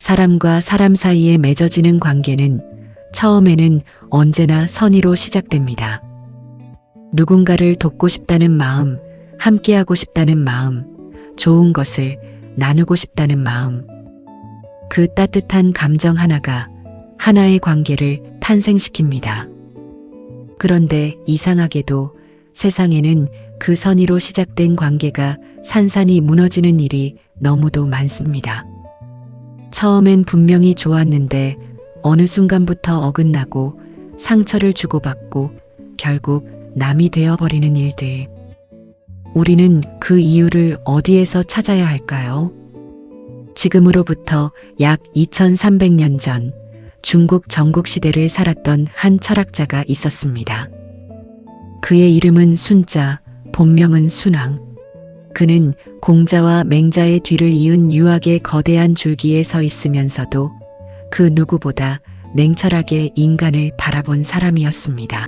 사람과 사람 사이에 맺어지는 관계는 처음에는 언제나 선의로 시작됩니다. 누군가를 돕고 싶다는 마음, 함께하고 싶다는 마음, 좋은 것을 나누고 싶다는 마음. 그 따뜻한 감정 하나가 하나의 관계를 탄생시킵니다. 그런데 이상하게도 세상에는 그 선의로 시작된 관계가 산산이 무너지는 일이 너무도 많습니다. 처음엔 분명히 좋았는데 어느 순간부터 어긋나고 상처를 주고받고 결국 남이 되어버리는 일들. 우리는 그 이유를 어디에서 찾아야 할까요? 지금으로부터 약 2300년 전 중국 전국시대를 살았던 한 철학자가 있었습니다. 그의 이름은 순자, 본명은 순왕. 그는 공자와 맹자의 뒤를 이은 유학의 거대한 줄기에 서 있으면서도 그 누구보다 냉철하게 인간을 바라본 사람이었습니다.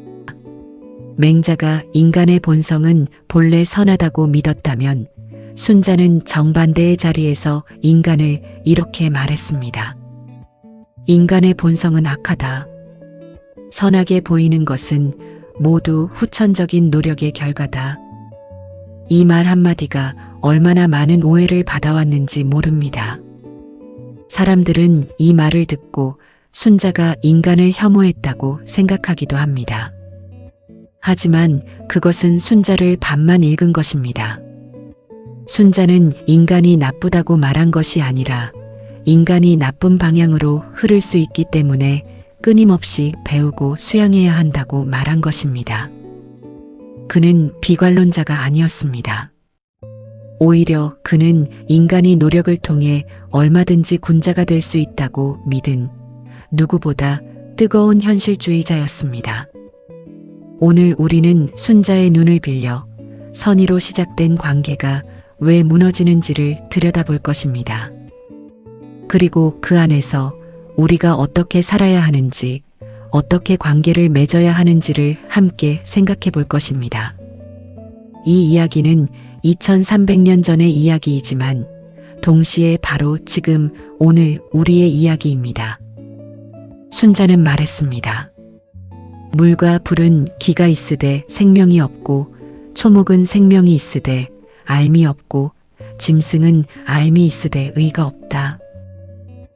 맹자가 인간의 본성은 본래 선하다고 믿었다면 순자는 정반대의 자리에서 인간을 이렇게 말했습니다. 인간의 본성은 악하다. 선하게 보이는 것은 모두 후천적인 노력의 결과다. 이 말 한마디가 얼마나 많은 오해를 받아왔는지 모릅니다. 사람들은 이 말을 듣고 순자가 인간을 혐오했다고 생각하기도 합니다. 하지만 그것은 순자를 반만 읽은 것입니다. 순자는 인간이 나쁘다고 말한 것이 아니라 인간이 나쁜 방향으로 흐를 수 있기 때문에 끊임없이 배우고 수양해야 한다고 말한 것입니다. 그는 비관론자가 아니었습니다. 오히려 그는 인간이 노력을 통해 얼마든지 군자가 될 수 있다고 믿은 누구보다 뜨거운 현실주의자였습니다. 오늘 우리는 순자의 눈을 빌려 선의로 시작된 관계가 왜 무너지는지를 들여다볼 것입니다. 그리고 그 안에서 우리가 어떻게 살아야 하는지, 어떻게 관계를 맺어야 하는지를 함께 생각해 볼 것입니다. 이 이야기는 2300년 전의 이야기이지만 동시에 바로 지금 오늘 우리의 이야기입니다. 순자는 말했습니다. 물과 불은 기가 있으되 생명이 없고 초목은 생명이 있으되 알미 없고 짐승은 알미 있으되 의가 없다.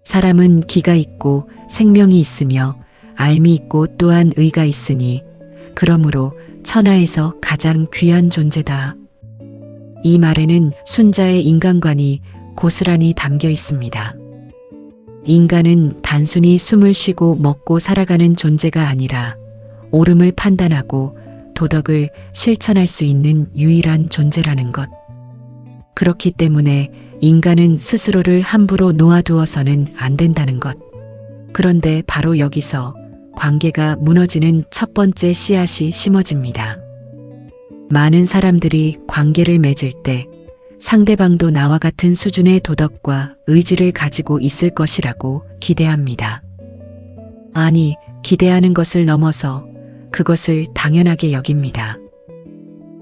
사람은 기가 있고 생명이 있으며 알미 있고 또한 의가 있으니 그러므로 천하에서 가장 귀한 존재다. 이 말에는 순자의 인간관이 고스란히 담겨 있습니다. 인간은 단순히 숨을 쉬고 먹고 살아가는 존재가 아니라 옳음을 판단하고 도덕을 실천할 수 있는 유일한 존재라는 것. 그렇기 때문에 인간은 스스로를 함부로 놓아두어서는 안 된다는 것. 그런데 바로 여기서 관계가 무너지는 첫 번째 씨앗이 심어집니다. 많은 사람들이 관계를 맺을 때 상대방도 나와 같은 수준의 도덕과 의지를 가지고 있을 것이라고 기대합니다. 아니, 기대하는 것을 넘어서 그것을 당연하게 여깁니다.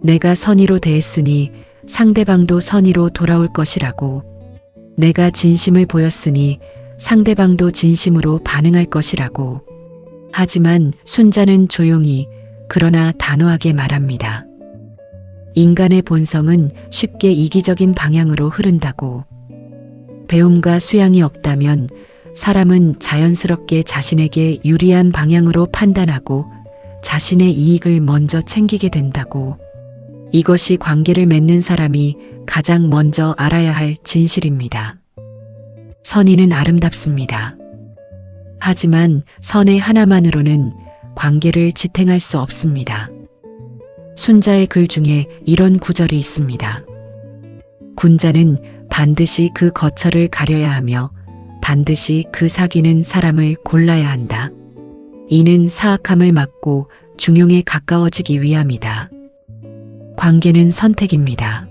내가 선의로 대했으니 상대방도 선의로 돌아올 것이라고, 내가 진심을 보였으니 상대방도 진심으로 반응할 것이라고. 하지만 순자는 조용히 그러나 단호하게 말합니다. 인간의 본성은 쉽게 이기적인 방향으로 흐른다고. 배움과 수양이 없다면 사람은 자연스럽게 자신에게 유리한 방향으로 판단하고 자신의 이익을 먼저 챙기게 된다고. 이것이 관계를 맺는 사람이 가장 먼저 알아야 할 진실입니다. 선의는 아름답습니다. 하지만 선의 하나만으로는 관계를 지탱할 수 없습니다. 순자의 글 중에 이런 구절이 있습니다. 군자는 반드시 그 거처를 가려야 하며 반드시 그 사귀는 사람을 골라야 한다. 이는 사악함을 막고 중용에 가까워지기 위함이다. 관계는 선택입니다.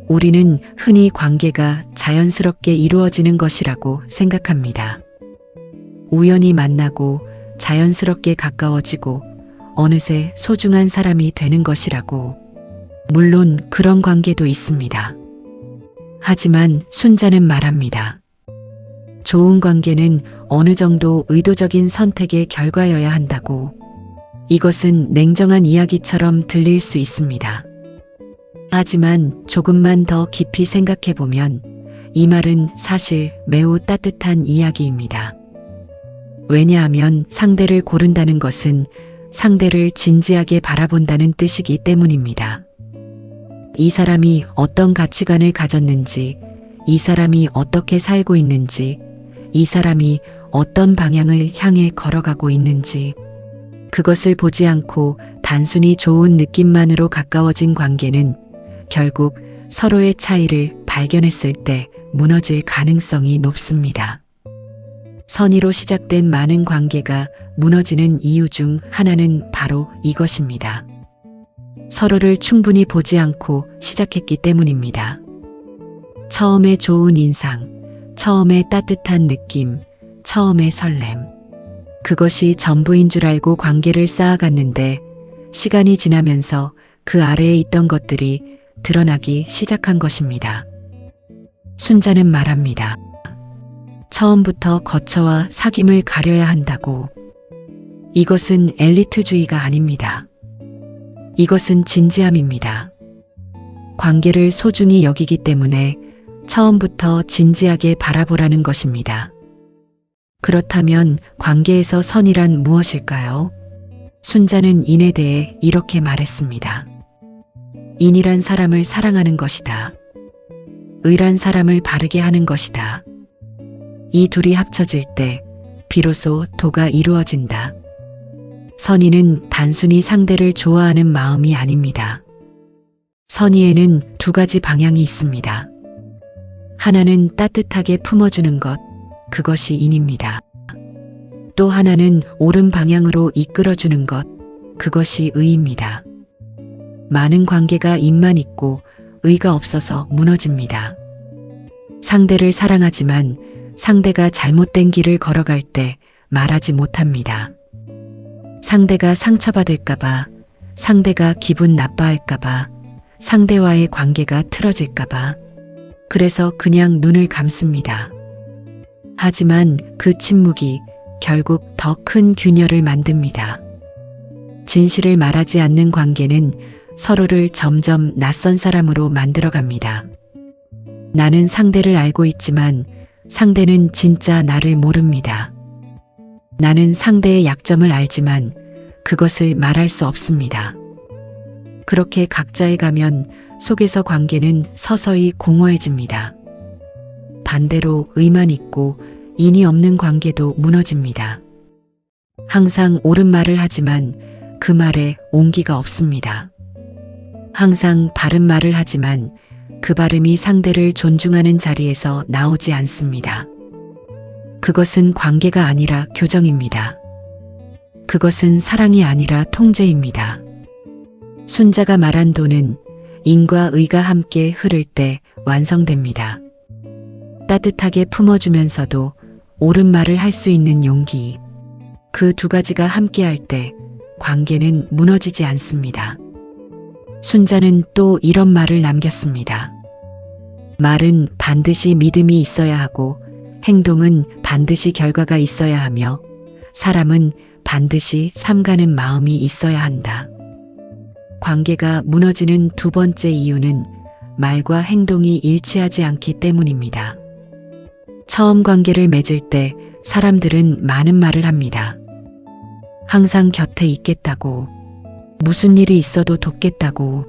우리는 흔히 관계가 자연스럽게 이루어지는 것이라고 생각합니다. 우연히 만나고 자연스럽게 가까워지고 어느새 소중한 사람이 되는 것이라고. 물론 그런 관계도 있습니다. 하지만 순자는 말합니다. 좋은 관계는 어느 정도 의도적인 선택의 결과여야 한다고. 이것은 냉정한 이야기처럼 들릴 수 있습니다. 하지만 조금만 더 깊이 생각해 보면 이 말은 사실 매우 따뜻한 이야기입니다. 왜냐하면 상대를 고른다는 것은 상대를 진지하게 바라본다는 뜻이기 때문입니다. 이 사람이 어떤 가치관을 가졌는지, 이 사람이 어떻게 살고 있는지, 이 사람이 어떤 방향을 향해 걸어가고 있는지, 그것을 보지 않고 단순히 좋은 느낌만으로 가까워진 관계는 결국 서로의 차이를 발견했을 때 무너질 가능성이 높습니다. 선의로 시작된 많은 관계가 무너지는 이유 중 하나는 바로 이것입니다. 서로를 충분히 보지 않고 시작했기 때문입니다. 처음에 좋은 인상, 처음에 따뜻한 느낌, 처음에 설렘. 그것이 전부인 줄 알고 관계를 쌓아갔는데 시간이 지나면서 그 아래에 있던 것들이 드러나기 시작한 것입니다. 순자는 말합니다. 처음부터 거처와 사귐을 가려야 한다고. 이것은 엘리트주의가 아닙니다. 이것은 진지함입니다. 관계를 소중히 여기기 때문에 처음부터 진지하게 바라보라는 것입니다. 그렇다면 관계에서 선이란 무엇일까요? 순자는 인에 대해 이렇게 말했습니다. 인이란 사람을 사랑하는 것이다. 의란 사람을 바르게 하는 것이다. 이 둘이 합쳐질 때 비로소 도가 이루어진다. 선의는 단순히 상대를 좋아하는 마음이 아닙니다. 선의에는 두 가지 방향이 있습니다. 하나는 따뜻하게 품어주는 것, 그것이 인입니다. 또 하나는 옳은 방향으로 이끌어주는 것, 그것이 의입니다. 많은 관계가 인만 있고 의가 없어서 무너집니다. 상대를 사랑하지만 상대가 잘못된 길을 걸어갈 때 말하지 못합니다. 상대가 상처받을까봐, 상대가 기분 나빠할까봐, 상대와의 관계가 틀어질까봐. 그래서 그냥 눈을 감습니다. 하지만 그 침묵이 결국 더 큰 균열을 만듭니다. 진실을 말하지 않는 관계는 서로를 점점 낯선 사람으로 만들어갑니다. 나는 상대를 알고 있지만 상대는 진짜 나를 모릅니다. 나는 상대의 약점을 알지만 그것을 말할 수 없습니다. 그렇게 각자의 가면 속에서 관계는 서서히 공허해집니다. 반대로 의만 있고 인이 없는 관계도 무너집니다. 항상 옳은 말을 하지만 그 말에 온기가 없습니다. 항상 바른 말을 하지만 그 발음이 상대를 존중하는 자리에서 나오지 않습니다. 그것은 관계가 아니라 교정입니다. 그것은 사랑이 아니라 통제입니다. 순자가 말한 도는 인과 의가 함께 흐를 때 완성됩니다. 따뜻하게 품어주면서도 옳은 말을 할 수 있는 용기. 그 두 가지가 함께할 때 관계는 무너지지 않습니다. 순자는 또 이런 말을 남겼습니다. 말은 반드시 믿음이 있어야 하고 행동은 반드시 결과가 있어야 하며 사람은 반드시 삼가는 마음이 있어야 한다. 관계가 무너지는 두 번째 이유는 말과 행동이 일치하지 않기 때문입니다. 처음 관계를 맺을 때 사람들은 많은 말을 합니다. 항상 곁에 있겠다고, 무슨 일이 있어도 돕겠다고,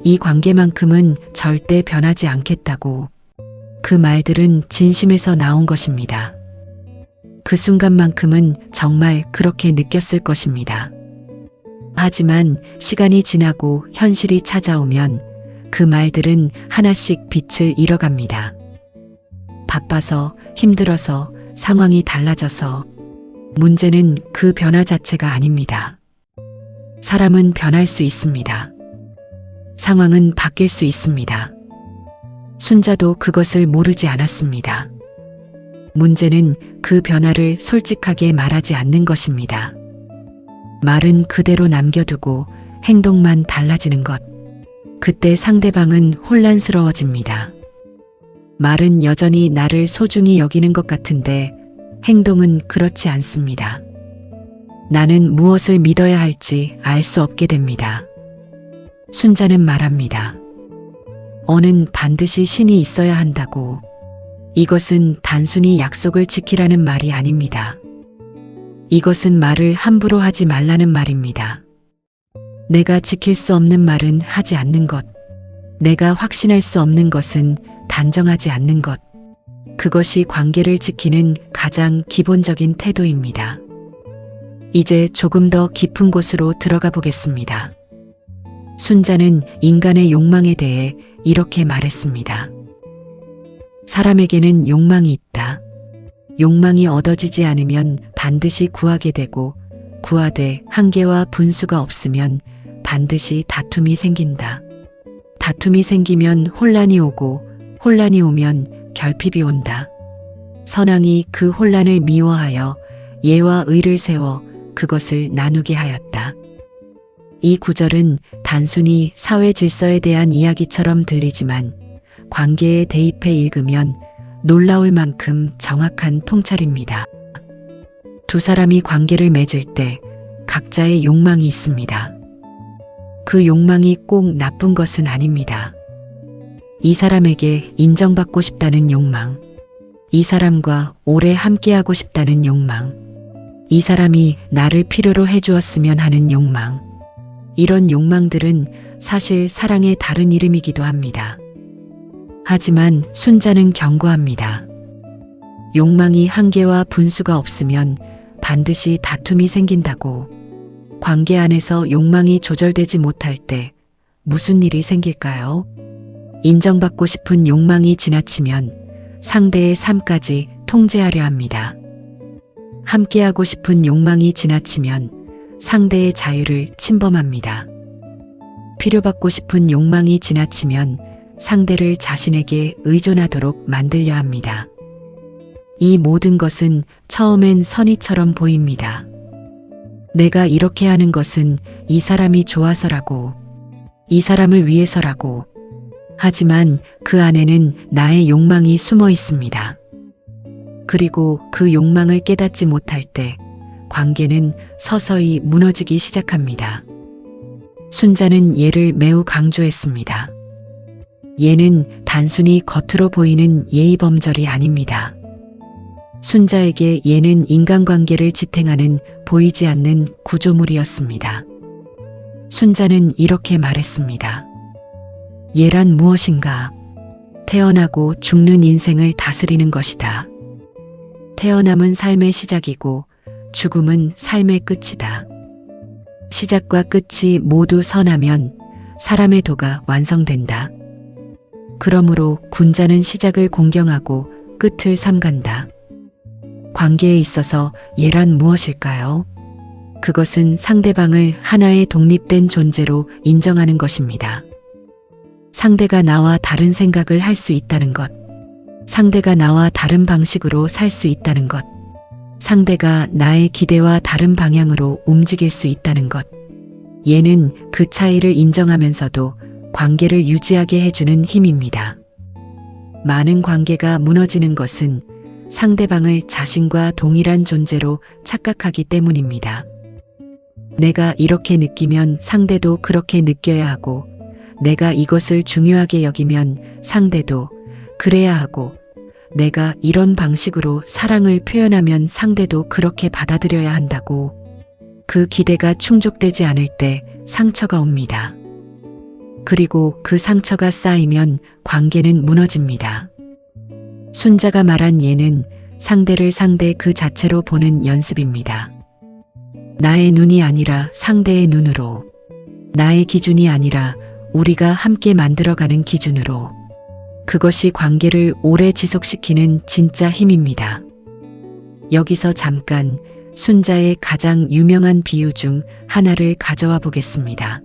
이 관계만큼은 절대 변하지 않겠다고. 그 말들은 진심에서 나온 것입니다. 그 순간만큼은 정말 그렇게 느꼈을 것입니다. 하지만 시간이 지나고 현실이 찾아오면 그 말들은 하나씩 빛을 잃어갑니다. 바빠서, 힘들어서, 상황이 달라져서. 문제는 그 변화 자체가 아닙니다. 사람은 변할 수 있습니다. 상황은 바뀔 수 있습니다. 순자도 그것을 모르지 않았습니다. 문제는 그 변화를 솔직하게 말하지 않는 것입니다. 말은 그대로 남겨두고 행동만 달라지는 것. 그때 상대방은 혼란스러워집니다. 말은 여전히 나를 소중히 여기는 것 같은데 행동은 그렇지 않습니다. 나는 무엇을 믿어야 할지 알 수 없게 됩니다. 순자는 말합니다. 어는 반드시 신이 있어야 한다고. 이것은 단순히 약속을 지키라는 말이 아닙니다. 이것은 말을 함부로 하지 말라는 말입니다. 내가 지킬 수 없는 말은 하지 않는 것. 내가 확신할 수 없는 것은 단정하지 않는 것. 그것이 관계를 지키는 가장 기본적인 태도입니다. 이제 조금 더 깊은 곳으로 들어가 보겠습니다. 순자는 인간의 욕망에 대해 이렇게 말했습니다. 사람에게는 욕망이 있다. 욕망이 얻어지지 않으면 반드시 구하게 되고 구하되 한계와 분수가 없으면 반드시 다툼이 생긴다. 다툼이 생기면 혼란이 오고 혼란이 오면 결핍이 온다. 선왕이 그 혼란을 미워하여 예와 의를 세워 그것을 나누게 하였다. 이 구절은 단순히 사회 질서에 대한 이야기처럼 들리지만 관계에 대입해 읽으면 놀라울 만큼 정확한 통찰입니다. 두 사람이 관계를 맺을 때 각자의 욕망이 있습니다. 그 욕망이 꼭 나쁜 것은 아닙니다. 이 사람에게 인정받고 싶다는 욕망, 이 사람과 오래 함께하고 싶다는 욕망, 이 사람이 나를 필요로 해주었으면 하는 욕망, 이런 욕망들은 사실 사랑의 다른 이름이기도 합니다. 하지만 순자는 경고합니다. 욕망이 한계와 분수가 없으면 반드시 다툼이 생긴다고. 관계 안에서 욕망이 조절되지 못할 때 무슨 일이 생길까요? 인정받고 싶은 욕망이 지나치면 상대의 삶까지 통제하려 합니다. 함께하고 싶은 욕망이 지나치면 상대의 자유를 침범합니다. 필요받고 싶은 욕망이 지나치면 상대를 자신에게 의존하도록 만들려 합니다. 이 모든 것은 처음엔 선의처럼 보입니다. 내가 이렇게 하는 것은 이 사람이 좋아서라고, 이 사람을 위해서라고. 하지만 그 안에는 나의 욕망이 숨어 있습니다. 그리고 그 욕망을 깨닫지 못할 때 관계는 서서히 무너지기 시작합니다. 순자는 예를 매우 강조했습니다. 예는 단순히 겉으로 보이는 예의범절이 아닙니다. 순자에게 예는 인간관계를 지탱하는 보이지 않는 구조물이었습니다. 순자는 이렇게 말했습니다. 예란 무엇인가? 태어나고 죽는 인생을 다스리는 것이다. 태어남은 삶의 시작이고 죽음은 삶의 끝이다. 시작과 끝이 모두 선하면 사람의 도가 완성된다. 그러므로 군자는 시작을 공경하고 끝을 삼간다. 관계에 있어서 예란 무엇일까요? 그것은 상대방을 하나의 독립된 존재로 인정하는 것입니다. 상대가 나와 다른 생각을 할 수 있다는 것, 상대가 나와 다른 방식으로 살 수 있다는 것, 상대가 나의 기대와 다른 방향으로 움직일 수 있다는 것. 예는 그 차이를 인정하면서도 관계를 유지하게 해주는 힘입니다. 많은 관계가 무너지는 것은 상대방을 자신과 동일한 존재로 착각하기 때문입니다. 내가 이렇게 느끼면 상대도 그렇게 느껴야 하고, 내가 이것을 중요하게 여기면 상대도 그래야 하고, 내가 이런 방식으로 사랑을 표현하면 상대도 그렇게 받아들여야 한다고. 그 기대가 충족되지 않을 때 상처가 옵니다. 그리고 그 상처가 쌓이면 관계는 무너집니다. 순자가 말한 예는 상대를 상대 그 자체로 보는 연습입니다. 나의 눈이 아니라 상대의 눈으로, 나의 기준이 아니라 우리가 함께 만들어가는 기준으로. 그것이 관계를 오래 지속시키는 진짜 힘입니다. 여기서 잠깐 순자의 가장 유명한 비유 중 하나를 가져와 보겠습니다.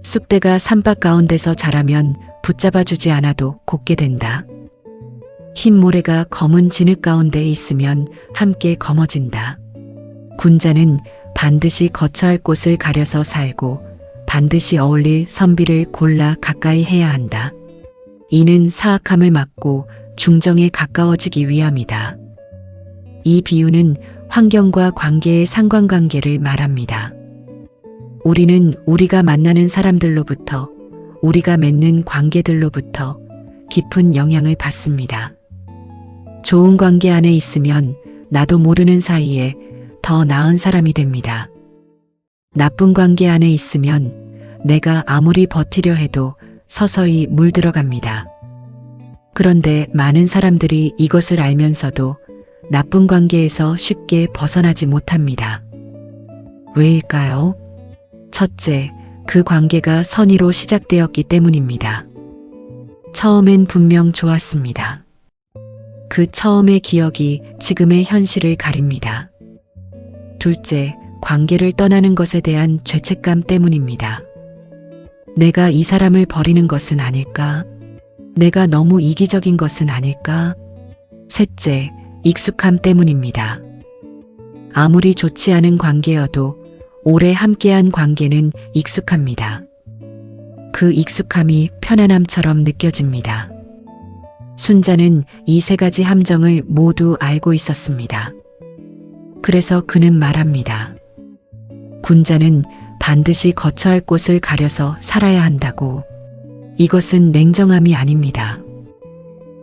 쑥대가 산밭 가운데서 자라면 붙잡아주지 않아도 곱게 된다. 흰 모래가 검은 진흙 가운데 있으면 함께 검어진다. 군자는 반드시 거처 할 곳을 가려서 살고 반드시 어울릴 선비를 골라 가까이 해야 한다. 이는 사악함을 막고 중정에 가까워지기 위함이다. 이 비유는 환경과 관계의 상관관계를 말합니다. 우리는 우리가 만나는 사람들로부터, 우리가 맺는 관계들로부터 깊은 영향을 받습니다. 좋은 관계 안에 있으면 나도 모르는 사이에 더 나은 사람이 됩니다. 나쁜 관계 안에 있으면 내가 아무리 버티려 해도 서서히 물들어갑니다. 그런데 많은 사람들이 이것을 알면서도 나쁜 관계에서 쉽게 벗어나지 못합니다. 왜일까요? 첫째, 그 관계가 선의로 시작되었기 때문입니다. 처음엔 분명 좋았습니다. 그 처음의 기억이 지금의 현실을 가립니다. 둘째, 관계를 떠나는 것에 대한 죄책감 때문입니다. 내가 이 사람을 버리는 것은 아닐까? 내가 너무 이기적인 것은 아닐까? 셋째, 익숙함 때문입니다. 아무리 좋지 않은 관계여도 오래 함께한 관계는 익숙합니다. 그 익숙함이 편안함처럼 느껴집니다. 순자는 이 세 가지 함정을 모두 알고 있었습니다. 그래서 그는 말합니다. 군자는 반드시 거처할 곳을 가려서 살아야 한다고. 이것은 냉정함이 아닙니다.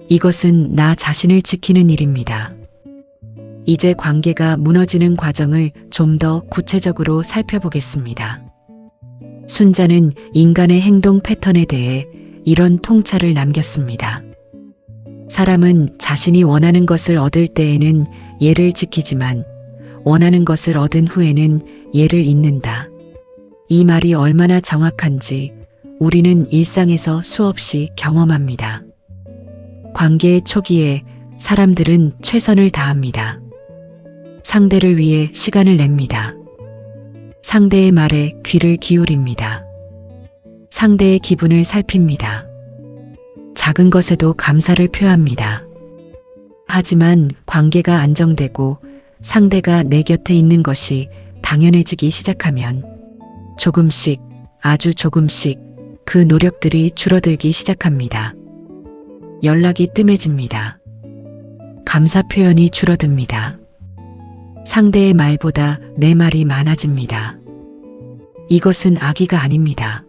이것은 나 자신을 지키는 일입니다. 이제 관계가 무너지는 과정을 좀 더 구체적으로 살펴보겠습니다. 순자는 인간의 행동 패턴에 대해 이런 통찰을 남겼습니다. 사람은 자신이 원하는 것을 얻을 때에는 예를 지키지만 원하는 것을 얻은 후에는 예를 잇는다. 이 말이 얼마나 정확한지 우리는 일상에서 수없이 경험합니다. 관계의 초기에 사람들은 최선을 다합니다. 상대를 위해 시간을 냅니다. 상대의 말에 귀를 기울입니다. 상대의 기분을 살핍니다. 작은 것에도 감사를 표합니다. 하지만 관계가 안정되고 상대가 내 곁에 있는 것이 당연해지기 시작하면 조금씩, 아주 조금씩 그 노력들이 줄어들기 시작합니다. 연락이 뜸해집니다. 감사 표현이 줄어듭니다. 상대의 말보다 내 말이 많아집니다. 이것은 악의가 아닙니다.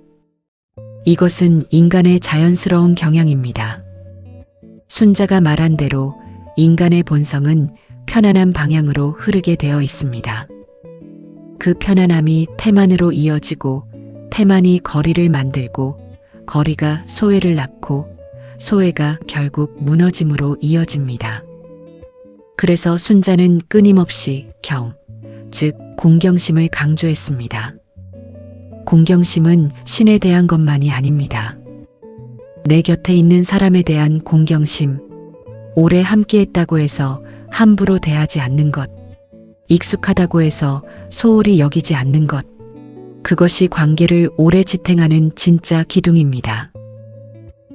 이것은 인간의 자연스러운 경향입니다. 순자가 말한 대로 인간의 본성은 편안한 방향으로 흐르게 되어 있습니다. 그 편안함이 태만으로 이어지고 태만이 거리를 만들고 거리가 소외를 낳고 소외가 결국 무너짐으로 이어집니다. 그래서 순자는 끊임없이 즉 공경심을 강조했습니다. 공경심은 신에 대한 것만이 아닙니다. 내 곁에 있는 사람에 대한 공경심, 오래 함께했다고 해서 함부로 대하지 않는 것, 익숙하다고 해서 소홀히 여기지 않는 것, 그것이 관계를 오래 지탱하는 진짜 기둥입니다.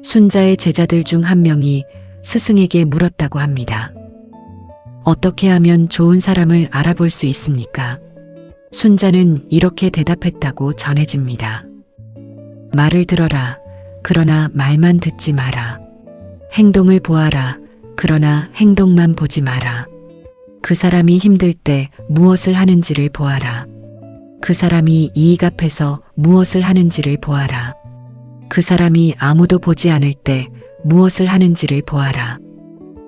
순자의 제자들 중 한 명이 스승에게 물었다고 합니다. 어떻게 하면 좋은 사람을 알아볼 수 있습니까? 순자는 이렇게 대답했다고 전해집니다. 말을 들어라. 그러나 말만 듣지 마라. 행동을 보아라. 그러나 행동만 보지 마라. 그 사람이 힘들 때 무엇을 하는지를 보아라. 그 사람이 이익 앞에서 무엇을 하는지를 보아라. 그 사람이 아무도 보지 않을 때 무엇을 하는지를 보아라.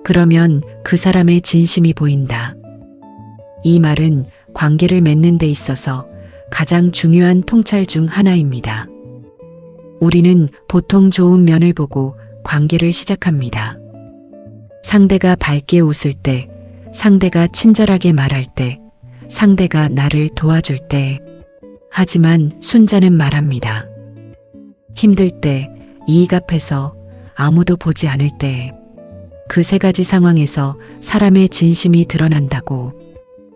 그러면 그 사람의 진심이 보인다. 이 말은 관계를 맺는 데 있어서 가장 중요한 통찰 중 하나입니다. 우리는 보통 좋은 면을 보고 관계를 시작합니다. 상대가 밝게 웃을 때, 상대가 친절하게 말할 때, 상대가 나를 도와줄 때. 하지만 순자는 말합니다. 힘들 때, 이익 앞에서, 아무도 보지 않을 때. 그 세 가지 상황에서 사람의 진심이 드러난다고.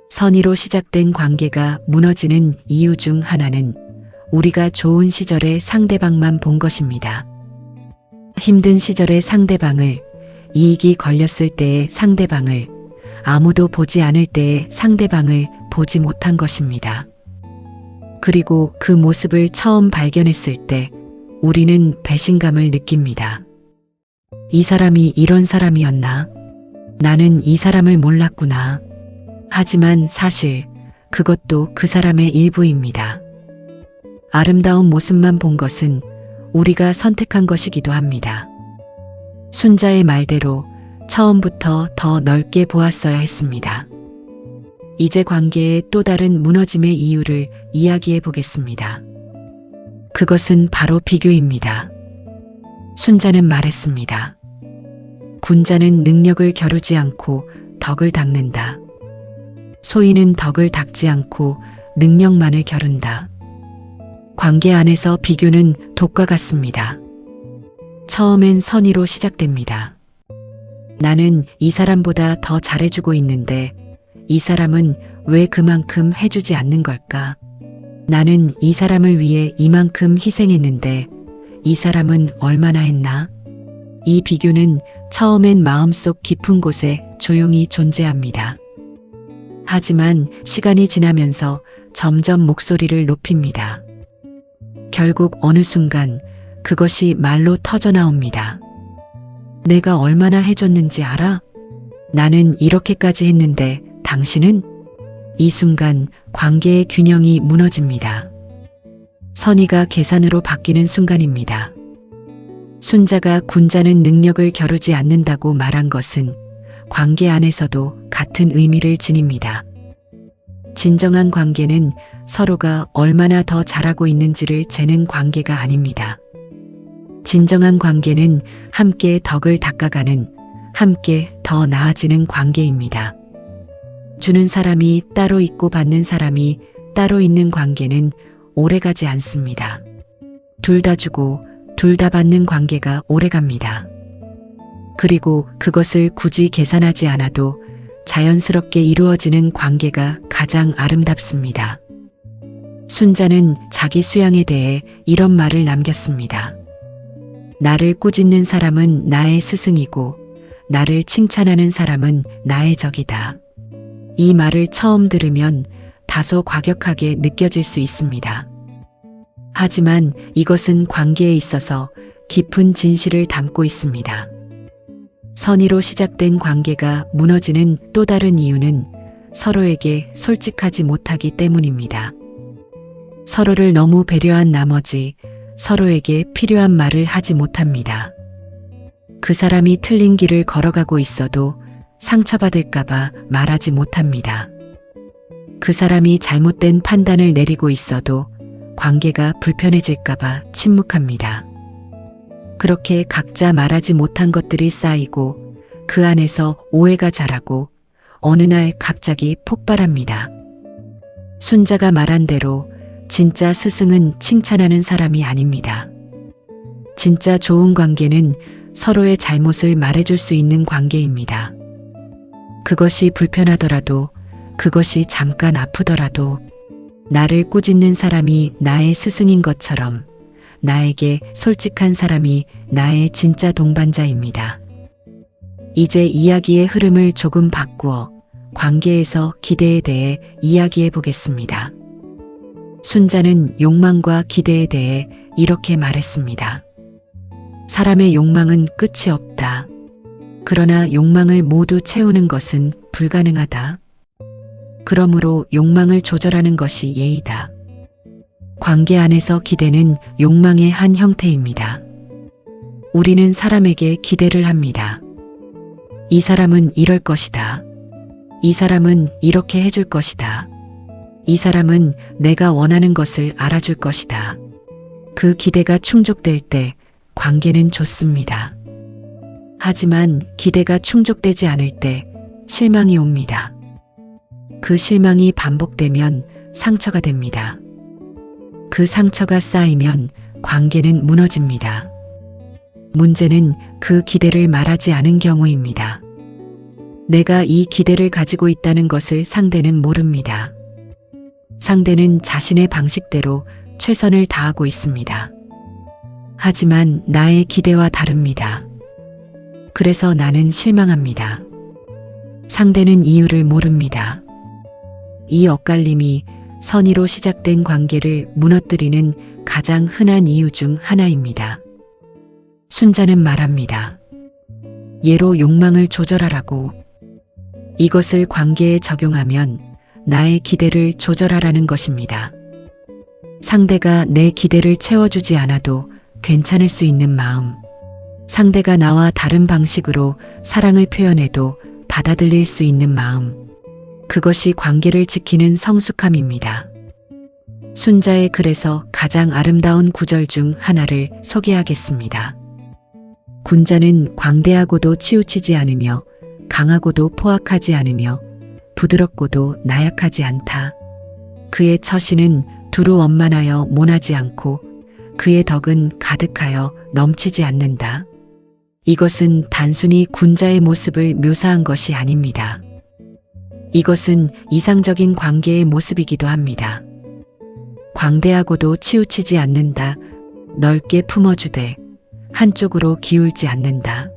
선의로 시작된 관계가 무너지는 이유 중 하나는 우리가 좋은 시절에 상대방만 본 것입니다. 힘든 시절의 상대방을, 이익이 걸렸을 때의 상대방을, 아무도 보지 않을 때의 상대방을 보지 못한 것입니다. 그리고 그 모습을 처음 발견했을 때 우리는 배신감을 느낍니다. 이 사람이 이런 사람이었나? 나는 이 사람을 몰랐구나. 하지만 사실 그것도 그 사람의 일부입니다. 아름다운 모습만 본 것은 우리가 선택한 것이기도 합니다. 순자의 말대로 처음부터 더 넓게 보았어야 했습니다. 이제 관계의 또 다른 무너짐의 이유를 이야기해 보겠습니다. 그것은 바로 비교입니다. 순자는 말했습니다. 군자는 능력을 겨루지 않고 덕을 닦는다. 소인은 덕을 닦지 않고 능력만을 겨룬다. 관계 안에서 비교는 독과 같습니다. 처음엔 선의로 시작됩니다. 나는 이 사람보다 더 잘해주고 있는데 이 사람은 왜 그만큼 해주지 않는 걸까? 나는 이 사람을 위해 이만큼 희생했는데 이 사람은 얼마나 했나? 이 비교는 처음엔 마음속 깊은 곳에 조용히 존재합니다. 하지만 시간이 지나면서 점점 목소리를 높입니다. 결국 어느 순간 그것이 말로 터져나옵니다. 내가 얼마나 해줬는지 알아? 나는 이렇게까지 했는데 당신은? 이 순간 관계의 균형이 무너집니다. 선의가 계산으로 바뀌는 순간입니다. 순자가 군자는 능력을 겨루지 않는다고 말한 것은 관계 안에서도 같은 의미를 지닙니다. 진정한 관계는 서로가 얼마나 더 잘하고 있는지를 재는 관계가 아닙니다. 진정한 관계는 함께 덕을 닦아가는, 함께 더 나아지는 관계입니다. 주는 사람이 따로 있고 받는 사람이 따로 있는 관계는 오래가지 않습니다. 둘 다 주고 둘 다 받는 관계가 오래갑니다. 그리고 그것을 굳이 계산하지 않아도 자연스럽게 이루어지는 관계가 가장 아름답습니다. 순자는 자기 수양에 대해 이런 말을 남겼습니다. 나를 꾸짖는 사람은 나의 스승이고 나를 칭찬하는 사람은 나의 적이다. 이 말을 처음 들으면 다소 과격하게 느껴질 수 있습니다. 하지만 이것은 관계에 있어서 깊은 진실을 담고 있습니다. 선의로 시작된 관계가 무너지는 또 다른 이유는 서로에게 솔직하지 못하기 때문입니다. 서로를 너무 배려한 나머지 서로에게 필요한 말을 하지 못합니다. 그 사람이 틀린 길을 걸어가고 있어도 상처받을까봐 말하지 못합니다. 그 사람이 잘못된 판단을 내리고 있어도 관계가 불편해질까봐 침묵합니다. 그렇게 각자 말하지 못한 것들이 쌓이고 그 안에서 오해가 자라고 어느 날 갑자기 폭발합니다. 순자가 말한 대로 진짜 스승은 칭찬하는 사람이 아닙니다. 진짜 좋은 관계는 서로의 잘못을 말해줄 수 있는 관계입니다. 그것이 불편하더라도, 그것이 잠깐 아프더라도 나를 꾸짖는 사람이 나의 스승인 것처럼 나에게 솔직한 사람이 나의 진짜 동반자입니다. 이제 이야기의 흐름을 조금 바꾸어 관계에서 기대에 대해 이야기해 보겠습니다. 순자는 욕망과 기대에 대해 이렇게 말했습니다. 사람의 욕망은 끝이 없다. 그러나 욕망을 모두 채우는 것은 불가능하다. 그러므로 욕망을 조절하는 것이 예의다. 관계 안에서 기대는 욕망의 한 형태입니다. 우리는 사람에게 기대를 합니다. 이 사람은 이럴 것이다. 이 사람은 이렇게 해줄 것이다. 이 사람은 내가 원하는 것을 알아줄 것이다. 그 기대가 충족될 때 관계는 좋습니다. 하지만 기대가 충족되지 않을 때 실망이 옵니다. 그 실망이 반복되면 상처가 됩니다. 그 상처가 쌓이면 관계는 무너집니다. 문제는 그 기대를 말하지 않은 경우입니다. 내가 이 기대를 가지고 있다는 것을 상대는 모릅니다. 상대는 자신의 방식대로 최선을 다하고 있습니다. 하지만 나의 기대와 다릅니다. 그래서 나는 실망합니다. 상대는 이유를 모릅니다. 이 엇갈림이 선의로 시작된 관계를 무너뜨리는 가장 흔한 이유 중 하나입니다. 순자는 말합니다. 예로 욕망을 조절하라고. 이것을 관계에 적용하면 나의 기대를 조절하라는 것입니다. 상대가 내 기대를 채워주지 않아도 괜찮을 수 있는 마음. 상대가 나와 다른 방식으로 사랑을 표현해도 받아들일 수 있는 마음. 그것이 관계를 지키는 성숙함입니다. 순자의 글에서 가장 아름다운 구절 중 하나를 소개하겠습니다. 군자는 광대하고도 치우치지 않으며 강하고도 포악하지 않으며 부드럽고도 나약하지 않다. 그의 처신은 두루 원만하여 모나지 않고 그의 덕은 가득하여 넘치지 않는다. 이것은 단순히 군자의 모습을 묘사한 것이 아닙니다. 이것은 이상적인 관계의 모습이기도 합니다. 광대하고도 치우치지 않는다. 넓게 품어주되 한쪽으로 기울지 않는다.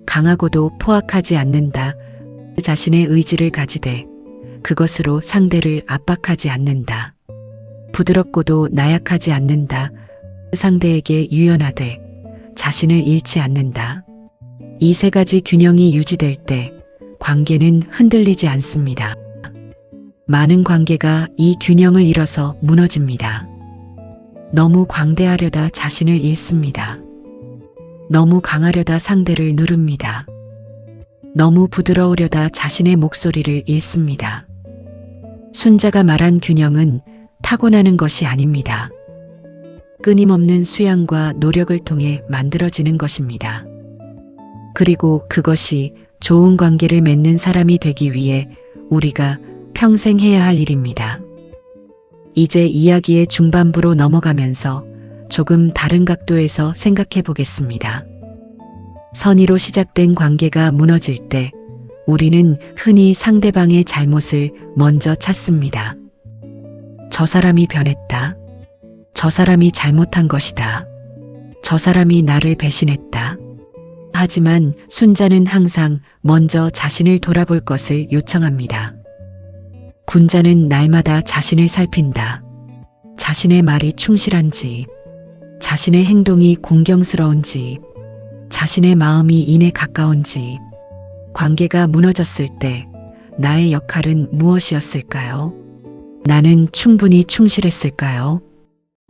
강하고도 포악하지 않는다. 자신의 의지를 가지되 그것으로 상대를 압박하지 않는다. 부드럽고도 나약하지 않는다. 상대에게 유연하되 자신을 잃지 않는다. 이 세 가지 균형이 유지될 때 관계는 흔들리지 않습니다. 많은 관계가 이 균형을 잃어서 무너집니다. 너무 광대하려다 자신을 잃습니다. 너무 강하려다 상대를 누릅니다. 너무 부드러우려다 자신의 목소리를 잃습니다. 순자가 말한 균형은 타고나는 것이 아닙니다. 끊임없는 수양과 노력을 통해 만들어지는 것입니다. 그리고 그것이 좋은 관계를 맺는 사람이 되기 위해 우리가 평생 해야 할 일입니다. 이제 이야기의 중반부로 넘어가면서 조금 다른 각도에서 생각해 보겠습니다. 선의로 시작된 관계가 무너질 때 우리는 흔히 상대방의 잘못을 먼저 찾습니다. 저 사람이 변했다. 저 사람이 잘못한 것이다. 저 사람이 나를 배신했다. 하지만 순자는 항상 먼저 자신을 돌아볼 것을 요청합니다. 군자는 날마다 자신을 살핀다. 자신의 말이 충실한지, 자신의 행동이 공경스러운지, 자신의 마음이 인에 가까운지, 관계가 무너졌을 때 나의 역할은 무엇이었을까요? 나는 충분히 충실했을까요?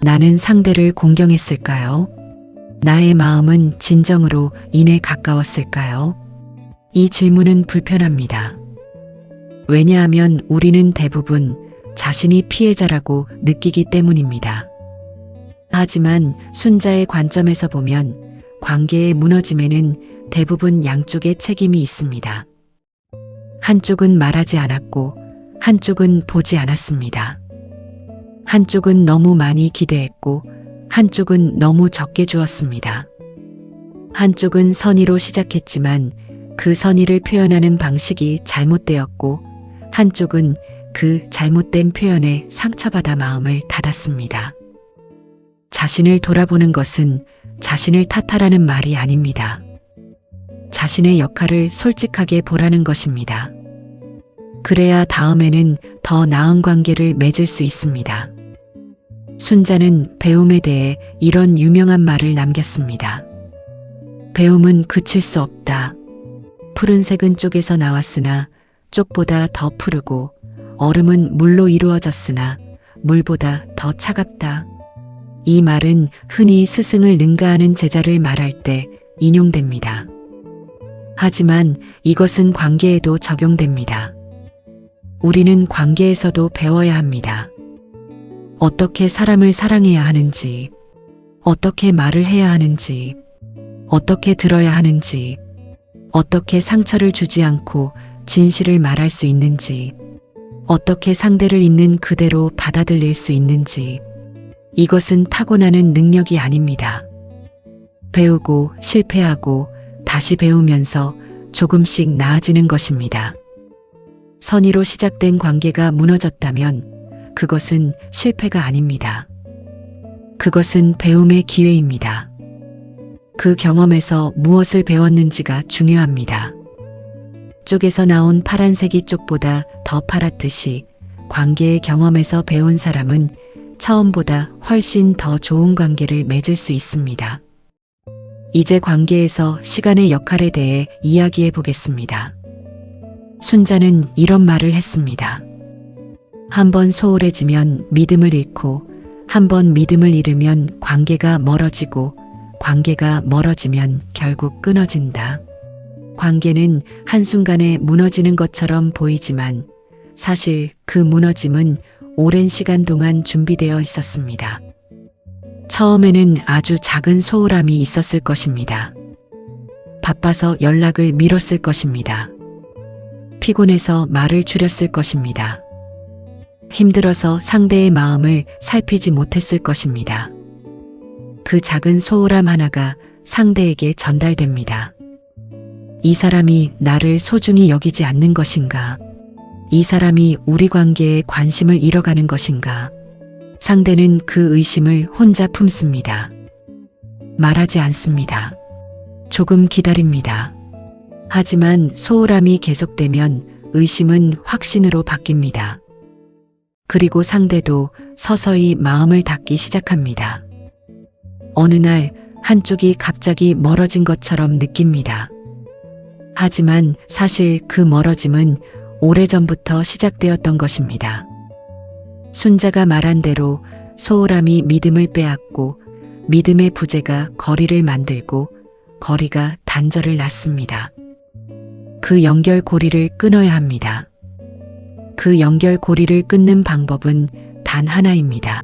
나는 상대를 공경했을까요? 나의 마음은 진정으로 인에 가까웠을까요? 이 질문은 불편합니다. 왜냐하면 우리는 대부분 자신이 피해자라고 느끼기 때문입니다. 하지만 순자의 관점에서 보면 관계의 무너짐에는 대부분 양쪽의 책임이 있습니다. 한쪽은 말하지 않았고 한쪽은 보지 않았습니다. 한쪽은 너무 많이 기대했고 한쪽은 너무 적게 주었습니다. 한쪽은 선의로 시작했지만 그 선의를 표현하는 방식이 잘못되었고 한쪽은 그 잘못된 표현에 상처받아 마음을 닫았습니다. 자신을 돌아보는 것은 자신을 탓하라는 말이 아닙니다. 자신의 역할을 솔직하게 보라는 것입니다. 그래야 다음에는 더 나은 관계를 맺을 수 있습니다. 순자는 배움에 대해 이런 유명한 말을 남겼습니다. 배움은 그칠 수 없다. 푸른색은 쪽에서 나왔으나 쪽보다 더 푸르고 얼음은 물로 이루어졌으나 물보다 더 차갑다. 이 말은 흔히 스승을 능가하는 제자를 말할 때 인용됩니다. 하지만 이것은 관계에도 적용됩니다. 우리는 관계에서도 배워야 합니다. 어떻게 사람을 사랑해야 하는지, 어떻게 말을 해야 하는지, 어떻게 들어야 하는지, 어떻게 상처를 주지 않고 진실을 말할 수 있는지, 어떻게 상대를 있는 그대로 받아들일 수 있는지, 이것은 타고나는 능력이 아닙니다. 배우고 실패하고 다시 배우면서 조금씩 나아지는 것입니다. 선의로 시작된 관계가 무너졌다면 그것은 실패가 아닙니다. 그것은 배움의 기회입니다. 그 경험에서 무엇을 배웠는지가 중요합니다. 쪽에서 나온 파란색이 쪽보다 더 파랗듯이 관계의 경험에서 배운 사람은 처음보다 훨씬 더 좋은 관계를 맺을 수 있습니다. 이제 관계에서 시간의 역할에 대해 이야기해 보겠습니다. 순자는 이런 말을 했습니다. 한번 소홀해지면 믿음을 잃고, 한번 믿음을 잃으면 관계가 멀어지고, 관계가 멀어지면 결국 끊어진다. 관계는 한순간에 무너지는 것처럼 보이지만 사실 그 무너짐은 오랜 시간 동안 준비되어 있었습니다. 처음에는 아주 작은 소홀함이 있었을 것입니다. 바빠서 연락을 미뤘을 것입니다. 피곤해서 말을 줄였을 것입니다. 힘들어서 상대의 마음을 살피지 못했을 것입니다. 그 작은 소홀함 하나가 상대에게 전달됩니다. 이 사람이 나를 소중히 여기지 않는 것인가? 이 사람이 우리 관계에 관심을 잃어가는 것인가? 상대는 그 의심을 혼자 품습니다. 말하지 않습니다. 조금 기다립니다. 하지만 소홀함이 계속되면 의심은 확신으로 바뀝니다. 그리고 상대도 서서히 마음을 닫기 시작합니다. 어느 날 한쪽이 갑자기 멀어진 것처럼 느낍니다. 하지만 사실 그 멀어짐은 오래전부터 시작되었던 것입니다. 순자가 말한 대로 소홀함이 믿음을 빼앗고 믿음의 부재가 거리를 만들고 거리가 단절을 낳습니다. 그 연결고리를 끊어야 합니다. 그 연결고리를 끊는 방법은 단 하나입니다.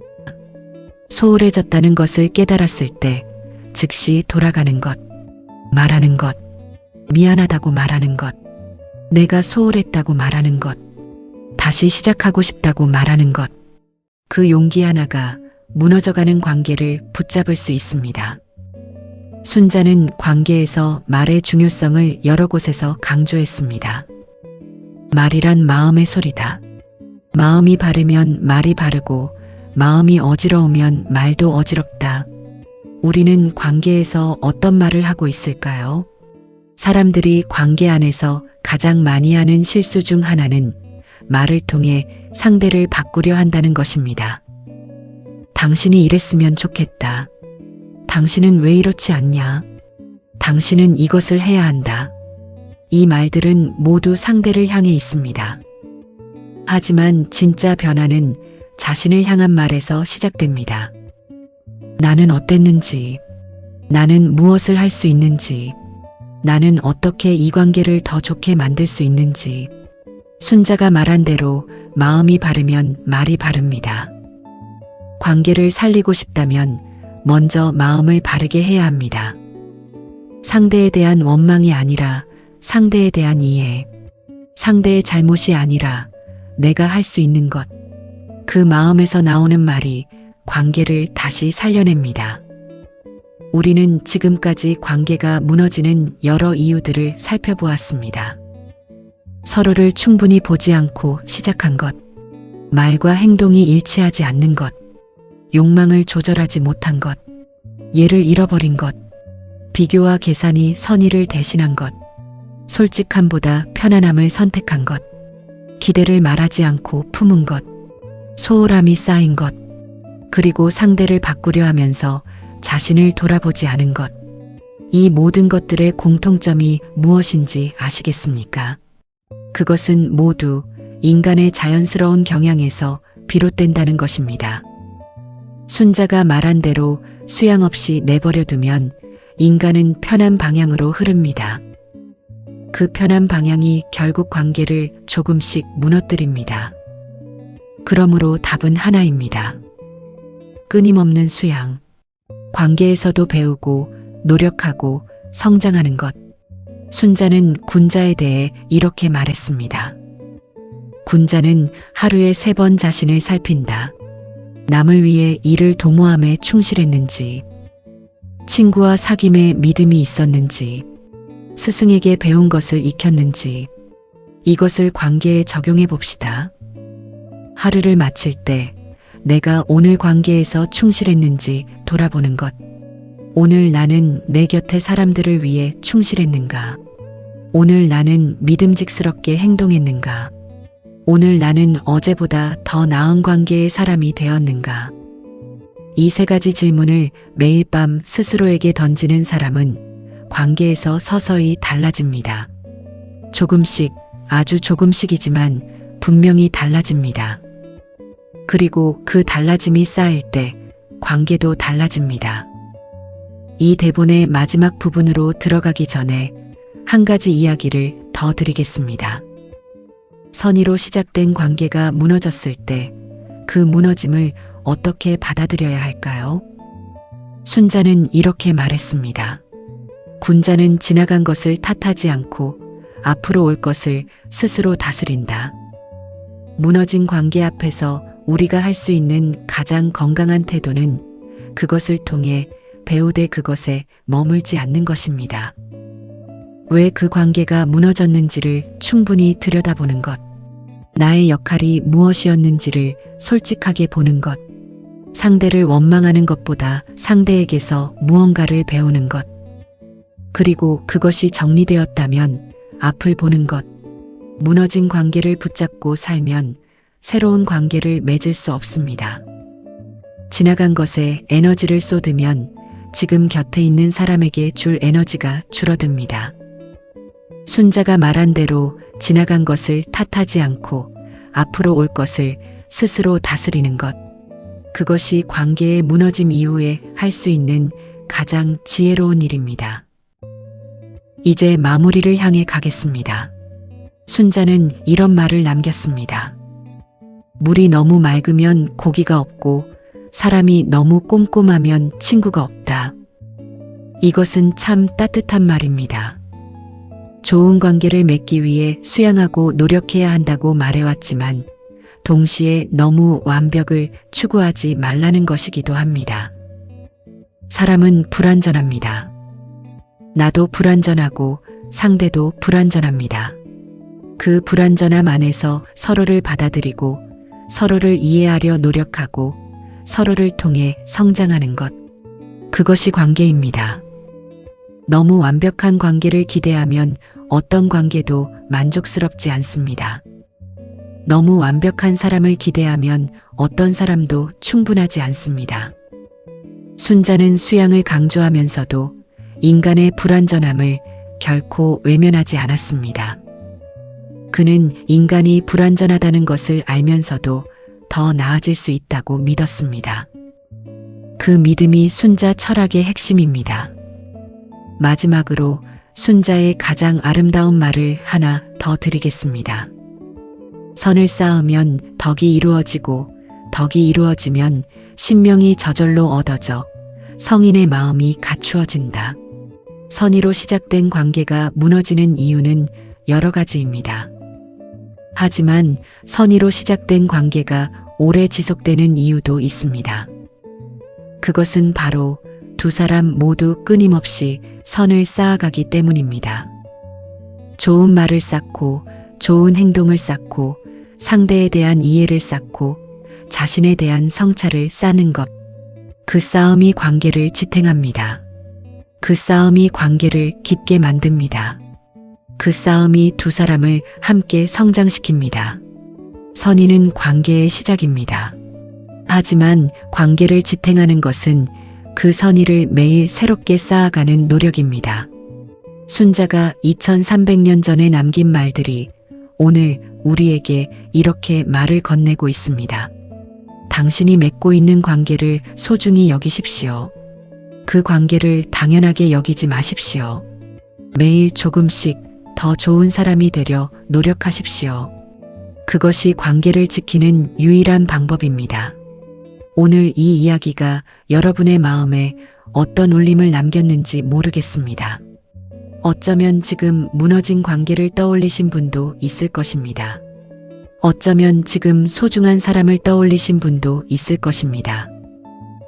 소홀해졌다는 것을 깨달았을 때 즉시 돌아가는 것, 말하는 것, 미안하다고 말하는 것, 내가 소홀했다고 말하는 것, 다시 시작하고 싶다고 말하는 것. 그 용기 하나가 무너져가는 관계를 붙잡을 수 있습니다. 순자는 관계에서 말의 중요성을 여러 곳에서 강조했습니다. 말이란 마음의 소리다. 마음이 바르면 말이 바르고 마음이 어지러우면 말도 어지럽다. 우리는 관계에서 어떤 말을 하고 있을까요? 사람들이 관계 안에서 가장 많이 하는 실수 중 하나는 말을 통해 상대를 바꾸려 한다는 것입니다. 당신이 이랬으면 좋겠다. 당신은 왜 이렇지 않냐? 당신은 이것을 해야 한다. 이 말들은 모두 상대를 향해 있습니다. 하지만 진짜 변화는 자신을 향한 말에서 시작됩니다. 나는 어땠는지, 나는 무엇을 할 수 있는지, 나는 어떻게 이 관계를 더 좋게 만들 수 있는지. 순자가 말한 대로 마음이 바르면 말이 바릅니다. 관계를 살리고 싶다면 먼저 마음을 바르게 해야 합니다. 상대에 대한 원망이 아니라 상대에 대한 이해, 상대의 잘못이 아니라 내가 할 수 있는 것. 그 마음에서 나오는 말이 관계를 다시 살려냅니다. 우리는 지금까지 관계가 무너지는 여러 이유들을 살펴보았습니다. 서로를 충분히 보지 않고 시작한 것, 말과 행동이 일치하지 않는 것, 욕망을 조절하지 못한 것, 예를 잃어버린 것, 비교와 계산이 선의를 대신한 것, 솔직함보다 편안함을 선택한 것, 기대를 말하지 않고 품은 것, 소홀함이 쌓인 것, 그리고 상대를 바꾸려 하면서 자신을 돌아보지 않은 것. 이 모든 것들의 공통점이 무엇인지 아시겠습니까? 그것은 모두 인간의 자연스러운 경향에서 비롯된다는 것입니다. 순자가 말한 대로 수양 없이 내버려 두면 인간은 편한 방향으로 흐릅니다. 그 편한 방향이 결국 관계를 조금씩 무너뜨립니다. 그러므로 답은 하나입니다. 끊임없는 수양. 관계에서도 배우고 노력하고 성장하는 것. 순자는 군자에 대해 이렇게 말했습니다. 군자는 하루에 3번 자신을 살핀다. 남을 위해 일을 도모함에 충실했는지, 친구와 사귐에 믿음이 있었는지, 스승에게 배운 것을 익혔는지, 이것을 관계에 적용해 봅시다. 하루를 마칠 때 내가 오늘 관계에서 충실했는지 돌아보는 것. 오늘 나는 내 곁의 사람들을 위해 충실했는가? 오늘 나는 믿음직스럽게 행동했는가? 오늘 나는 어제보다 더 나은 관계의 사람이 되었는가? 이 세 가지 질문을 매일 밤 스스로에게 던지는 사람은 관계에서 서서히 달라집니다. 조금씩, 아주 조금씩이지만 분명히 달라집니다. 그리고 그 달라짐이 쌓일 때 관계도 달라집니다. 이 대본의 마지막 부분으로 들어가기 전에 한 가지 이야기를 더 드리겠습니다. 선의로 시작된 관계가 무너졌을 때 그 무너짐을 어떻게 받아들여야 할까요? 순자는 이렇게 말했습니다. 군자는 지나간 것을 탓하지 않고 앞으로 올 것을 스스로 다스린다. 무너진 관계 앞에서 우리가 할 수 있는 가장 건강한 태도는 그것을 통해 배우되 그것에 머물지 않는 것입니다. 왜 그 관계가 무너졌는지를 충분히 들여다보는 것. 나의 역할이 무엇이었는지를 솔직하게 보는 것. 상대를 원망하는 것보다 상대에게서 무언가를 배우는 것. 그리고 그것이 정리되었다면 앞을 보는 것. 무너진 관계를 붙잡고 살면 새로운 관계를 맺을 수 없습니다. 지나간 것에 에너지를 쏟으면 지금 곁에 있는 사람에게 줄 에너지가 줄어듭니다. 순자가 말한 대로 지나간 것을 탓하지 않고 앞으로 올 것을 스스로 다스리는 것. 그것이 관계의 무너짐 이후에 할 수 있는 가장 지혜로운 일입니다. 이제 마무리를 향해 가겠습니다. 순자는 이런 말을 남겼습니다. 물이 너무 맑으면 고기가 없고 사람이 너무 꼼꼼하면 친구가 없다. 이것은 참 따뜻한 말입니다. 좋은 관계를 맺기 위해 수양하고 노력해야 한다고 말해왔지만 동시에 너무 완벽을 추구하지 말라는 것이기도 합니다. 사람은 불완전합니다. 나도 불완전하고 상대도 불완전합니다. 그 불완전함 안에서 서로를 받아들이고 서로를 이해하려 노력하고 서로를 통해 성장하는 것. 그것이 관계입니다. 너무 완벽한 관계를 기대하면 어떤 관계도 만족스럽지 않습니다. 너무 완벽한 사람을 기대하면 어떤 사람도 충분하지 않습니다. 순자는 수양을 강조하면서도 인간의 불완전함을 결코 외면하지 않았습니다. 그는 인간이 불완전하다는 것을 알면서도 더 나아질 수 있다고 믿었습니다. 그 믿음이 순자 철학의 핵심입니다. 마지막으로 순자의 가장 아름다운 말을 하나 더 드리겠습니다. 선을 쌓으면 덕이 이루어지고 덕이 이루어지면 신명이 저절로 얻어져 성인의 마음이 갖추어진다. 선의로 시작된 관계가 무너지는 이유는 여러 가지입니다. 하지만 선의로 시작된 관계가 오래 지속되는 이유도 있습니다. 그것은 바로 두 사람 모두 끊임없이 선을 쌓아가기 때문입니다. 좋은 말을 쌓고 좋은 행동을 쌓고 상대에 대한 이해를 쌓고 자신에 대한 성찰을 쌓는 것. 그 싸움이 관계를 지탱합니다. 그 싸움이 관계를 깊게 만듭니다. 그 싸움이 두 사람을 함께 성장시킵니다. 선의는 관계의 시작입니다. 하지만 관계를 지탱하는 것은 그 선의를 매일 새롭게 쌓아가는 노력입니다. 순자가 2300년 전에 남긴 말들이 오늘 우리에게 이렇게 말을 건네고 있습니다. 당신이 맺고 있는 관계를 소중히 여기십시오. 그 관계를 당연하게 여기지 마십시오. 매일 조금씩 더 좋은 사람이 되려 노력하십시오. 그것이 관계를 지키는 유일한 방법입니다. 오늘 이 이야기가 여러분의 마음에 어떤 울림을 남겼는지 모르겠습니다. 어쩌면 지금 무너진 관계를 떠올리신 분도 있을 것입니다. 어쩌면 지금 소중한 사람을 떠올리신 분도 있을 것입니다.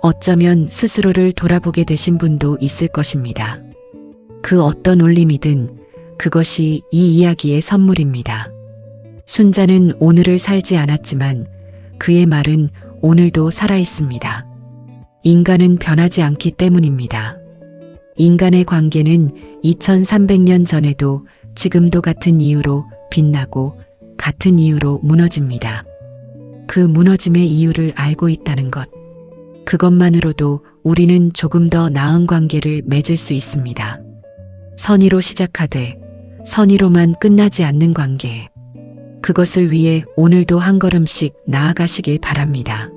어쩌면 스스로를 돌아보게 되신 분도 있을 것입니다. 그 어떤 울림이든 그것이 이 이야기의 선물입니다. 순자는 오늘을 살지 않았지만 그의 말은 오늘도 살아있습니다. 인간은 변하지 않기 때문입니다. 인간의 관계는 2300년 전에도 지금도 같은 이유로 빛나고 같은 이유로 무너집니다. 그 무너짐의 이유를 알고 있다는 것. 그것만으로도 우리는 조금 더 나은 관계를 맺을 수 있습니다. 선의로 시작하되 선의로만 끝나지 않는 관계. 그것을 위해 오늘도 한 걸음씩 나아가시길 바랍니다.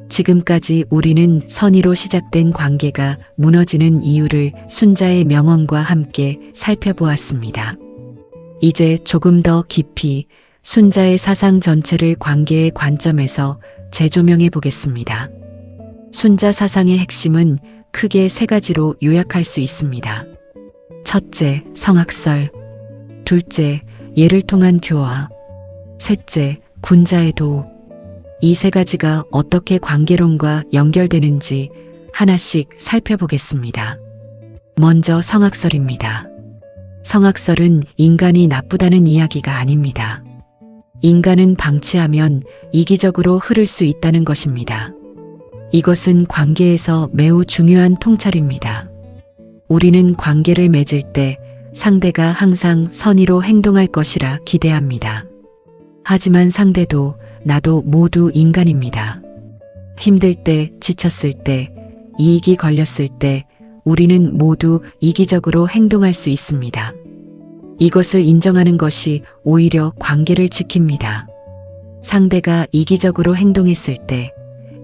지금까지 우리는 선의로 시작된 관계가 무너지는 이유를 순자의 명언과 함께 살펴보았습니다. 이제 조금 더 깊이 순자의 사상 전체를 관계의 관점에서 재조명해 보겠습니다. 순자 사상의 핵심은 크게 세 가지로 요약할 수 있습니다. 첫째, 성악설. 둘째, 예를 통한 교화. 셋째, 군자의 도. 이 세 가지가 어떻게 관계론과 연결되는지 하나씩 살펴보겠습니다. 먼저 성악설입니다. 성악설은 인간이 나쁘다는 이야기가 아닙니다. 인간은 방치하면 이기적으로 흐를 수 있다는 것입니다. 이것은 관계에서 매우 중요한 통찰입니다. 우리는 관계를 맺을 때 상대가 항상 선의로 행동할 것이라 기대합니다. 하지만 상대도 나도 모두 인간입니다. 힘들 때, 지쳤을 때, 이익이 걸렸을 때 우리는 모두 이기적으로 행동할 수 있습니다. 이것을 인정하는 것이 오히려 관계를 지킵니다. 상대가 이기적으로 행동했을 때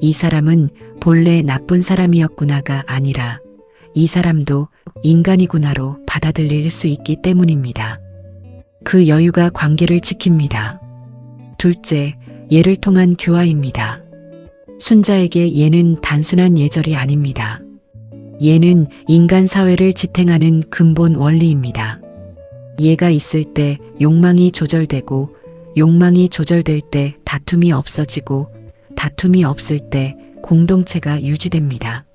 이 사람은 본래 나쁜 사람이었구나가 아니라 이 사람도 인간이구나로 받아들일 수 있기 때문입니다. 그 여유가 관계를 지킵니다. 둘째, 예를 통한 교화입니다. 순자에게 예는 단순한 예절이 아닙니다. 예는 인간 사회를 지탱하는 근본 원리입니다. 예가 있을 때 욕망이 조절되고 욕망이 조절될 때 다툼이 없어지고 다툼이 없을 때 공동체가 유지됩니다.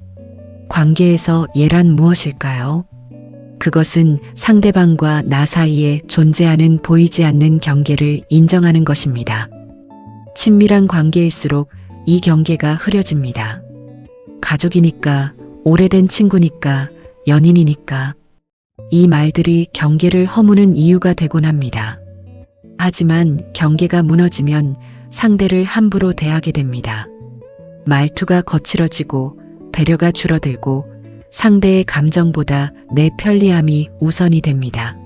관계에서 예란 무엇일까요? 그것은 상대방과 나 사이에 존재하는 보이지 않는 경계를 인정하는 것입니다. 친밀한 관계일수록 이 경계가 흐려집니다. 가족이니까, 오래된 친구니까, 연인이니까. 이 말들이 경계를 허무는 이유가 되곤 합니다. 하지만 경계가 무너지면 상대를 함부로 대하게 됩니다. 말투가 거칠어지고 배려가 줄어들고 상대의 감정보다 내 편리함이 우선이 됩니다.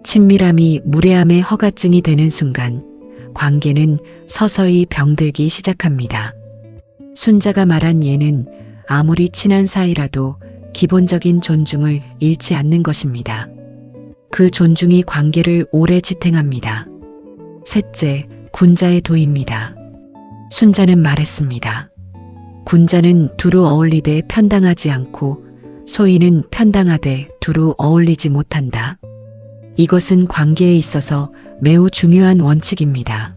친밀함이 무례함의 허가증이 되는 순간 관계는 서서히 병들기 시작합니다. 순자가 말한 예는 아무리 친한 사이라도 기본적인 존중을 잃지 않는 것입니다. 그 존중이 관계를 오래 지탱합니다. 셋째, 군자의 도입니다. 순자는 말했습니다. 군자는 두루 어울리되 편당하지 않고 소인은 편당하되 두루 어울리지 못한다. 이것은 관계에 있어서 매우 중요한 원칙입니다.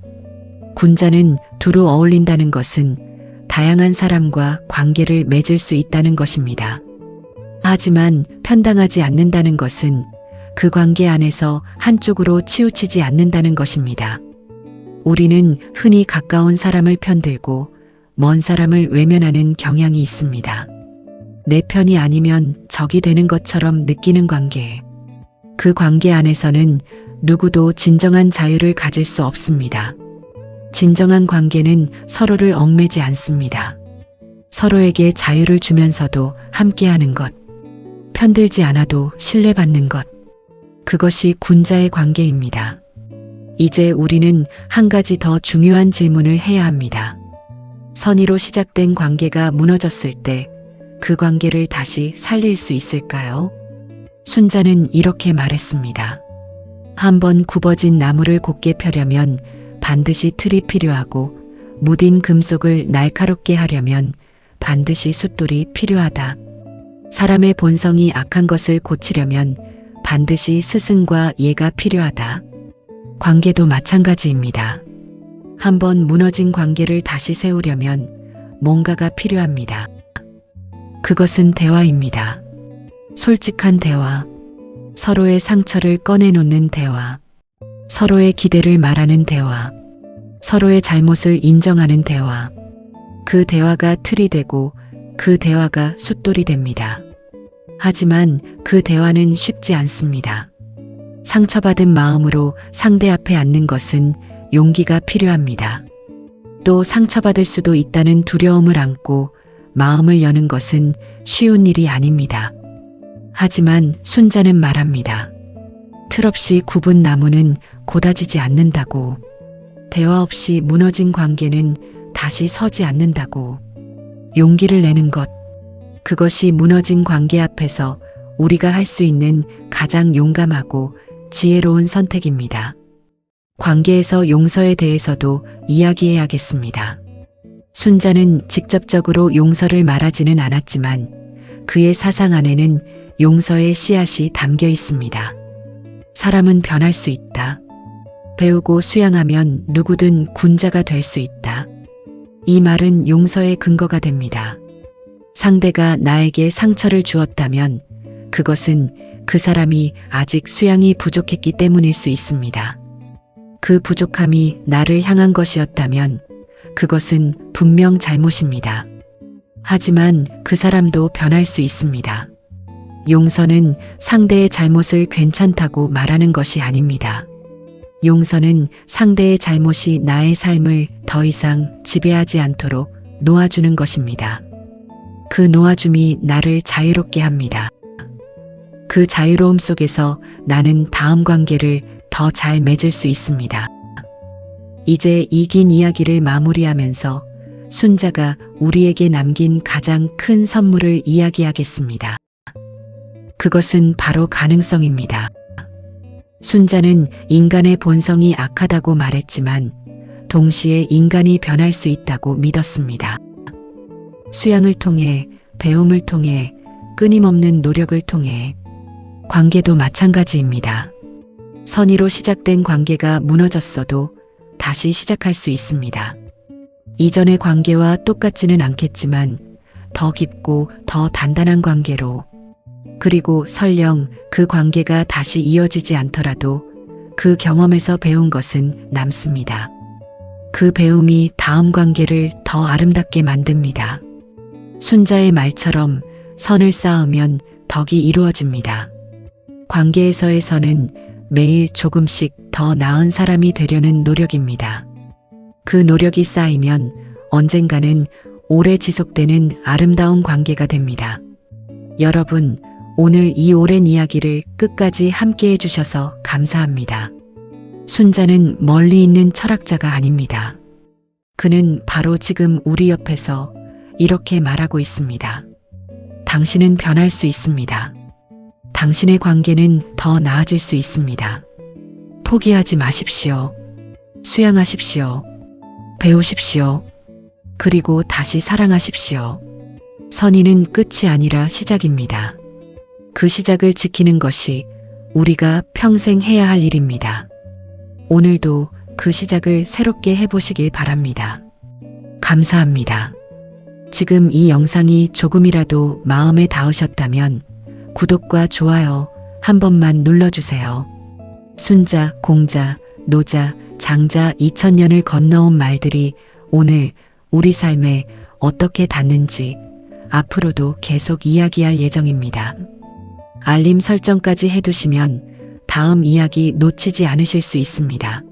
군자는 두루 어울린다는 것은 다양한 사람과 관계를 맺을 수 있다는 것입니다. 하지만 편당하지 않는다는 것은 그 관계 안에서 한쪽으로 치우치지 않는다는 것입니다. 우리는 흔히 가까운 사람을 편들고 먼 사람을 외면하는 경향이 있습니다. 내 편이 아니면 적이 되는 것처럼 느끼는 관계. 그 관계 안에서는 누구도 진정한 자유를 가질 수 없습니다. 진정한 관계는 서로를 얽매지 않습니다. 서로에게 자유를 주면서도 함께하는 것. 편들지 않아도 신뢰받는 것. 그것이 군자의 관계입니다. 이제 우리는 한 가지 더 중요한 질문을 해야 합니다. 선의로 시작된 관계가 무너졌을 때 그 관계를 다시 살릴 수 있을까요? 순자는 이렇게 말했습니다. 한번 굽어진 나무를 곧게 펴려면 반드시 틀이 필요하고 무딘 금속을 날카롭게 하려면 반드시 숫돌이 필요하다. 사람의 본성이 악한 것을 고치려면 반드시 스승과 예가 필요하다. 관계도 마찬가지입니다. 한번 무너진 관계를 다시 세우려면 뭔가가 필요합니다. 그것은 대화입니다. 솔직한 대화, 서로의 상처를 꺼내놓는 대화, 서로의 기대를 말하는 대화, 서로의 잘못을 인정하는 대화. 그 대화가 틀이 되고 그 대화가 숫돌이 됩니다. 하지만 그 대화는 쉽지 않습니다. 상처받은 마음으로 상대 앞에 앉는 것은 용기가 필요합니다. 또 상처받을 수도 있다는 두려움을 안고 마음을 여는 것은 쉬운 일이 아닙니다. 하지만 순자는 말합니다. 틀 없이 굽은 나무는 고다지지 않는다고. 대화 없이 무너진 관계는 다시 서지 않는다고. 용기를 내는 것. 그것이 무너진 관계 앞에서 우리가 할 수 있는 가장 용감하고 지혜로운 선택입니다. 관계에서 용서에 대해서도 이야기해야겠습니다. 순자는 직접적으로 용서를 말하지는 않았지만 그의 사상 안에는 용서의 씨앗이 담겨 있습니다. 사람은 변할 수 있다. 배우고 수양하면 누구든 군자가 될 수 있다. 이 말은 용서의 근거가 됩니다. 상대가 나에게 상처를 주었다면 그것은 그 사람이 아직 수양이 부족했기 때문일 수 있습니다. 그 부족함이 나를 향한 것이었다면 그것은 분명 잘못입니다. 하지만 그 사람도 변할 수 있습니다. 용서는 상대의 잘못을 괜찮다고 말하는 것이 아닙니다. 용서는 상대의 잘못이 나의 삶을 더 이상 지배하지 않도록 놓아주는 것입니다. 그 놓아줌이 나를 자유롭게 합니다. 그 자유로움 속에서 나는 다음 관계를 더 잘 맺을 수 있습니다. 이제 이 긴 이야기를 마무리하면서 순자가 우리에게 남긴 가장 큰 선물을 이야기하겠습니다. 그것은 바로 가능성입니다. 순자는 인간의 본성이 악하다고 말했지만 동시에 인간이 변할 수 있다고 믿었습니다. 수양을 통해, 배움을 통해, 끊임없는 노력을 통해. 관계도 마찬가지입니다. 선의로 시작된 관계가 무너졌어도 다시 시작할 수 있습니다. 이전의 관계와 똑같지는 않겠지만 더 깊고 더 단단한 관계로, 그리고 설령 그 관계가 다시 이어지지 않더라도 그 경험에서 배운 것은 남습니다. 그 배움이 다음 관계를 더 아름답게 만듭니다. 순자의 말처럼 선을 쌓으면 덕이 이루어집니다. 관계에서의 선은 매일 조금씩 더 나은 사람이 되려는 노력입니다. 그 노력이 쌓이면 언젠가는 오래 지속되는 아름다운 관계가 됩니다. 여러분, 오늘 이 오랜 이야기를 끝까지 함께 해주셔서 감사합니다. 순자는 멀리 있는 철학자가 아닙니다. 그는 바로 지금 우리 옆에서 이렇게 말하고 있습니다. 당신은 변할 수 있습니다. 당신의 관계는 더 나아질 수 있습니다. 포기하지 마십시오. 수양하십시오. 배우십시오. 그리고 다시 사랑하십시오. 선의는 끝이 아니라 시작입니다. 그 시작을 지키는 것이 우리가 평생 해야 할 일입니다. 오늘도 그 시작을 새롭게 해보시길 바랍니다. 감사합니다. 지금 이 영상이 조금이라도 마음에 닿으셨다면 구독과 좋아요 한 번만 눌러주세요. 순자, 공자, 노자, 장자 2000년을 건너온 말들이 오늘 우리 삶에 어떻게 닿는지 앞으로도 계속 이야기할 예정입니다. 알림 설정까지 해두시면 다음 이야기 놓치지 않으실 수 있습니다.